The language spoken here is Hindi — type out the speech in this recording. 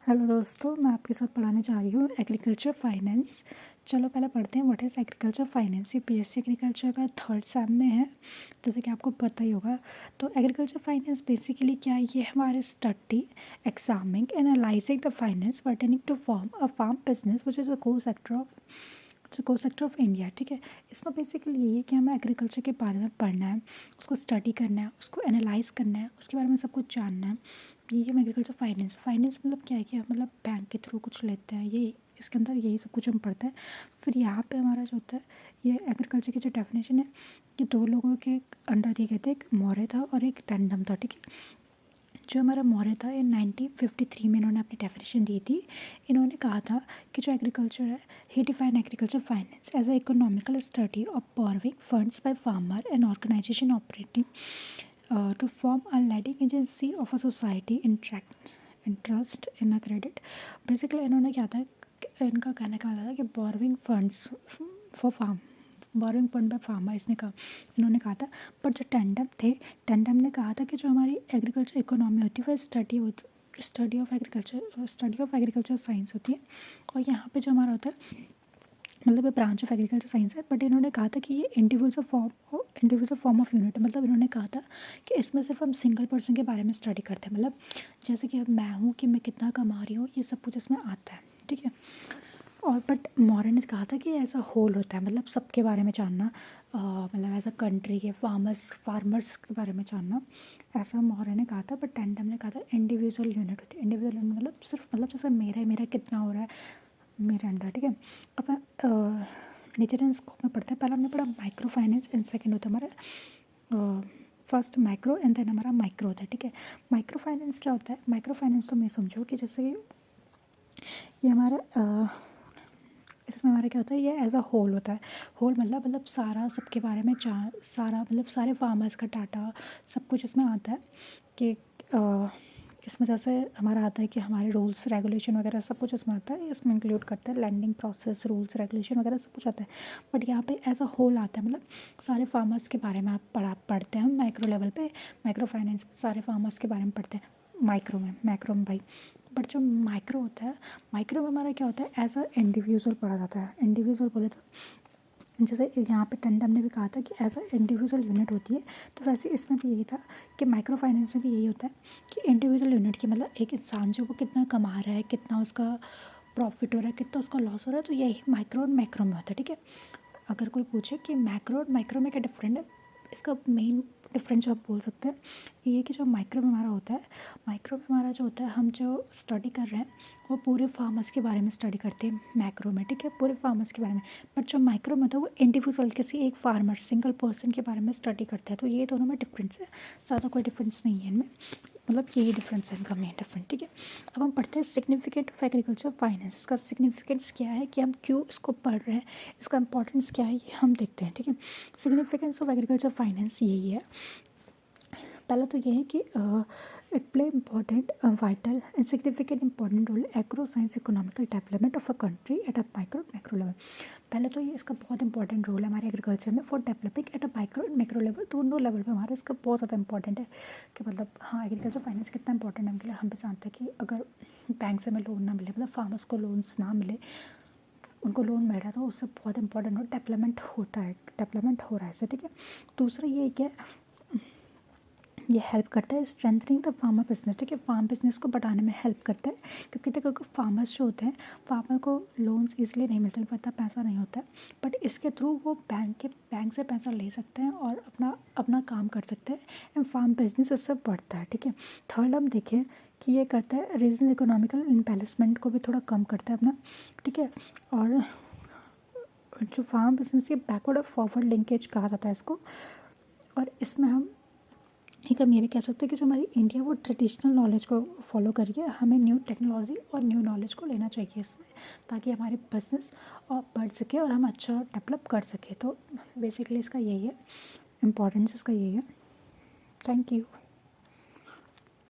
हेलो दोस्तों, मैं आपके साथ पढ़ाने जा रही हूँ एग्रीकल्चर फाइनेंस। चलो पहले पढ़ते हैं व्हाट इज़ एग्रीकल्चर फाइनेंस। ये पीएससी एग्रीकल्चर का थर्ड सेम में है, जैसे कि आपको पता ही होगा। तो एग्रीकल्चर फाइनेंस बेसिकली क्या है, ये हमारे study examining analysing the finance pertaining to form a farm business which is a core sector of India. ठीक है, इसमें बेसिकली यही है कि हमें एग्रीकल्चर के बारे में पढ़ना है, उसको स्टडी करना है, उसको एनालाइज करना है, उसके बारे में सब कुछ जानना है। ये हम एग्रीकल्चर फाइनेंस मतलब क्या है कि हम मतलब बैंक के थ्रू कुछ लेते हैं, ये इसके अंदर यही सब कुछ हम पढ़ते हैं। फिर यहाँ पे हमारा जो होता है, ये एग्रीकल्चर की जो डेफिनेशन है, ये दो लोगों के अंडर दिए गए थे, एक मौर्य था और एक टैंडम था। ठीक है, जो हमारा मौर्य था, ये 1953 में इन्होंने अपनी डेफिनेशन दी थी। इन्होंने कहा था कि जो एग्रीकल्चर है, he define agriculture finance as a economical study of borrowing funds by farmer and organisation operating to form a lending agency of a society interest in a credit। Basically इन्होंने क्या था, इनका कहने का मतलब था कि borrowing funds for farm, borrowing fund by farmer, इन्होंने कहा था। पर जो टेंडम ने कहा था कि जो हमारी एग्रीकल्चर इकोनॉमी होती है वो स्टडी ऑफ एग्रीकल्चर साइंस होती है। और यहाँ पे जो हमारा होता है, मतलब ये ब्रांच ऑफ एग्रीकल्चर साइंस है। बट इन्होंने कहा था कि ये इंडिविजुअल फॉर्म ऑफ यूनिट, मतलब इन्होंने कहा था कि इसमें सिर्फ हम सिंगल पर्सन के बारे में स्टडी करते हैं। मतलब जैसे कि अब मैं हूँ कि मैं कितना कमा रही हूँ, ये सब कुछ इसमें आता है। ठीक है, और बट मौर्य ने कहा था कि ऐसा होल होता है, मतलब सबके बारे में जानना, मतलब एज अ कंट्री के फार्मर्स के बारे में जानना, ऐसा मौर्य ने कहा था। बट टैंडम ने कहा था इंडिविजुअल यूनिट होती है। इंडिविजुअल यूनिट मतलब सिर्फ, मतलब जैसे मेरा कितना हो रहा है मेरे अंडर। ठीक है, अब नेचर एंड स्कोप में पढ़ते हैं। पहला हमने पढ़ा माइक्रो फाइनेंस एंड सेकेंड होता है हमारा फर्स्ट मैक्रो एंड देन हमारा माइक्रो होता है। ठीक है, माइक्रो फाइनेंस क्या होता है? माइक्रो फाइनेंस तो मैं समझो कि जैसे ये हमारा इसमें हमारा क्या होता है, ये एज अ होल होता है। होल मतलब सारा सबके बारे में सारा मतलब सारे फार्मर्स का डाटा सब कुछ इसमें आता है कि इसमें जैसे हमारा आता है कि हमारे रूल्स रेगुलेशन वगैरह सब कुछ इसमें आता है, इसमें इंक्लूड करता है लैंडिंग प्रोसेस, रूल्स रेगुलेशन वगैरह सब कुछ आता है। बट यहाँ पे एज अ होल आता है, मतलब सारे फार्मर्स के बारे में आप पढ़ते हैं हम माइक्रो लेवल पे। माइक्रो फाइनेंस सारे फार्मर्स के बारे में पढ़ते हैं मैक्रो में भाई। बट जो माइक्रो होता है, माइक्रो में हमारा क्या होता है, एज अ इंडिविजुअल पढ़ा जाता है। इंडिविजुअल बोले तो जैसे यहाँ पे टंडम ने भी कहा था कि एज अ इंडिविजुअल यूनिट होती है, तो वैसे इसमें भी यही था कि माइक्रो फाइनेंस में भी यही होता है कि इंडिविजुअल यूनिट की, मतलब एक इंसान जो वो कितना कमा रहा है, कितना उसका प्रॉफिट हो रहा है, कितना उसका लॉस हो रहा है, तो यही माइक्रो और मैक्रो में होता है। ठीक है, अगर कोई पूछे कि मैक्रो और माइक्रो में क्या डिफरेंट है, इसका मेन डिफरेंस जो आप बोल सकते हैं ये है कि जो माइक्रो में हमारा होता है, माइक्रो में हमारा जो होता है, हम जो स्टडी कर रहे हैं वो पूरे फार्मर्स के बारे में स्टडी करते हैं मैक्रो में। ठीक है, पूरे फार्मर्स के बारे में। बट जो माइक्रो में होता है वो इंडिविजुअल किसी एक फार्मर सिंगल पर्सन के बारे में स्टडी करता है। तो ये दोनों में डिफरेंस है, ज़्यादा कोई डिफरेंस नहीं है इनमें, मतलब यही डिफरेंस है इनका मेन डिफरेंस। ठीक है, अब हम पढ़ते हैं सिग्निफिकेंट ऑफ एग्रीकल्चर फाइनेंस। इसका सिग्निफिकेंस क्या है कि हम क्यों इसको पढ़ रहे हैं, इसका इंपॉर्टेंस क्या है, ये हम देखते हैं। ठीक है, सिग्निफिकेंस ऑफ एग्रीकल्चर फाइनेंस यही है। पहला तो ये है कि it play important vital and significant important role agro science economical development of a country at a macro level. पहले तो ये इसका बहुत इंपॉर्टेंट रोल है हमारे एग्रीकल्चर में for developing at a micro and macro level, दोनों लेवल पे हमारा इसका बहुत ज़्यादा इंपॉर्टेंट है। कि मतलब हाँ, एग्रीकल्चर फाइनेंस कितना इंपॉर्टेंट है हमके लिए, हम भी जानते हैं कि अगर बैंक से हमें लोन ना मिले, मतलब फार्मर्स को लोन्स ना मिले, उनको लोन मिल रहा है, तो उससे बहुत इंपॉर्टेंट डेवलपमेंट होता है, डेवलपमेंट हो रहा है इससे। ठीक है, दूसरा ये क्या है, ये हेल्प करता है स्ट्रेंथनिंग द फार्मर बिजनेस। ठीक है, फार्म बिजनेस को बढ़ाने में हेल्प करता है, क्योंकि देखो फार्मर्स जो होते हैं, फार्मर को लोन्स इसलिए नहीं मिलते क्योंकि इतना पैसा नहीं होता है। बट इसके थ्रू वो बैंक से पैसा ले सकते हैं और अपना काम कर सकते हैं, एंड फार्म बिजनेस इससे बढ़ता है। ठीक है, थर्ड हम देखें कि ये करता है रीजनल इकोनॉमिकल इम्बैलेंसमेंट को भी थोड़ा कम करता है अपना। ठीक है, और जो फार्म बिजनेस की बैकवर्ड और फॉरवर्ड लिंकेज कहा जाता है इसको। और इसमें हम ये भी कह सकते हैं कि जो हमारी इंडिया वो ट्रेडिशनल नॉलेज को फॉलो करिए, हमें न्यू टेक्नोलॉजी और न्यू नॉलेज को लेना चाहिए इसमें, ताकि हमारी बिजनेस और बढ़ सके और हम अच्छा डेवलप कर सके। तो बेसिकली इसका यही है, इम्पोर्टेंस इसका यही है। Thank you.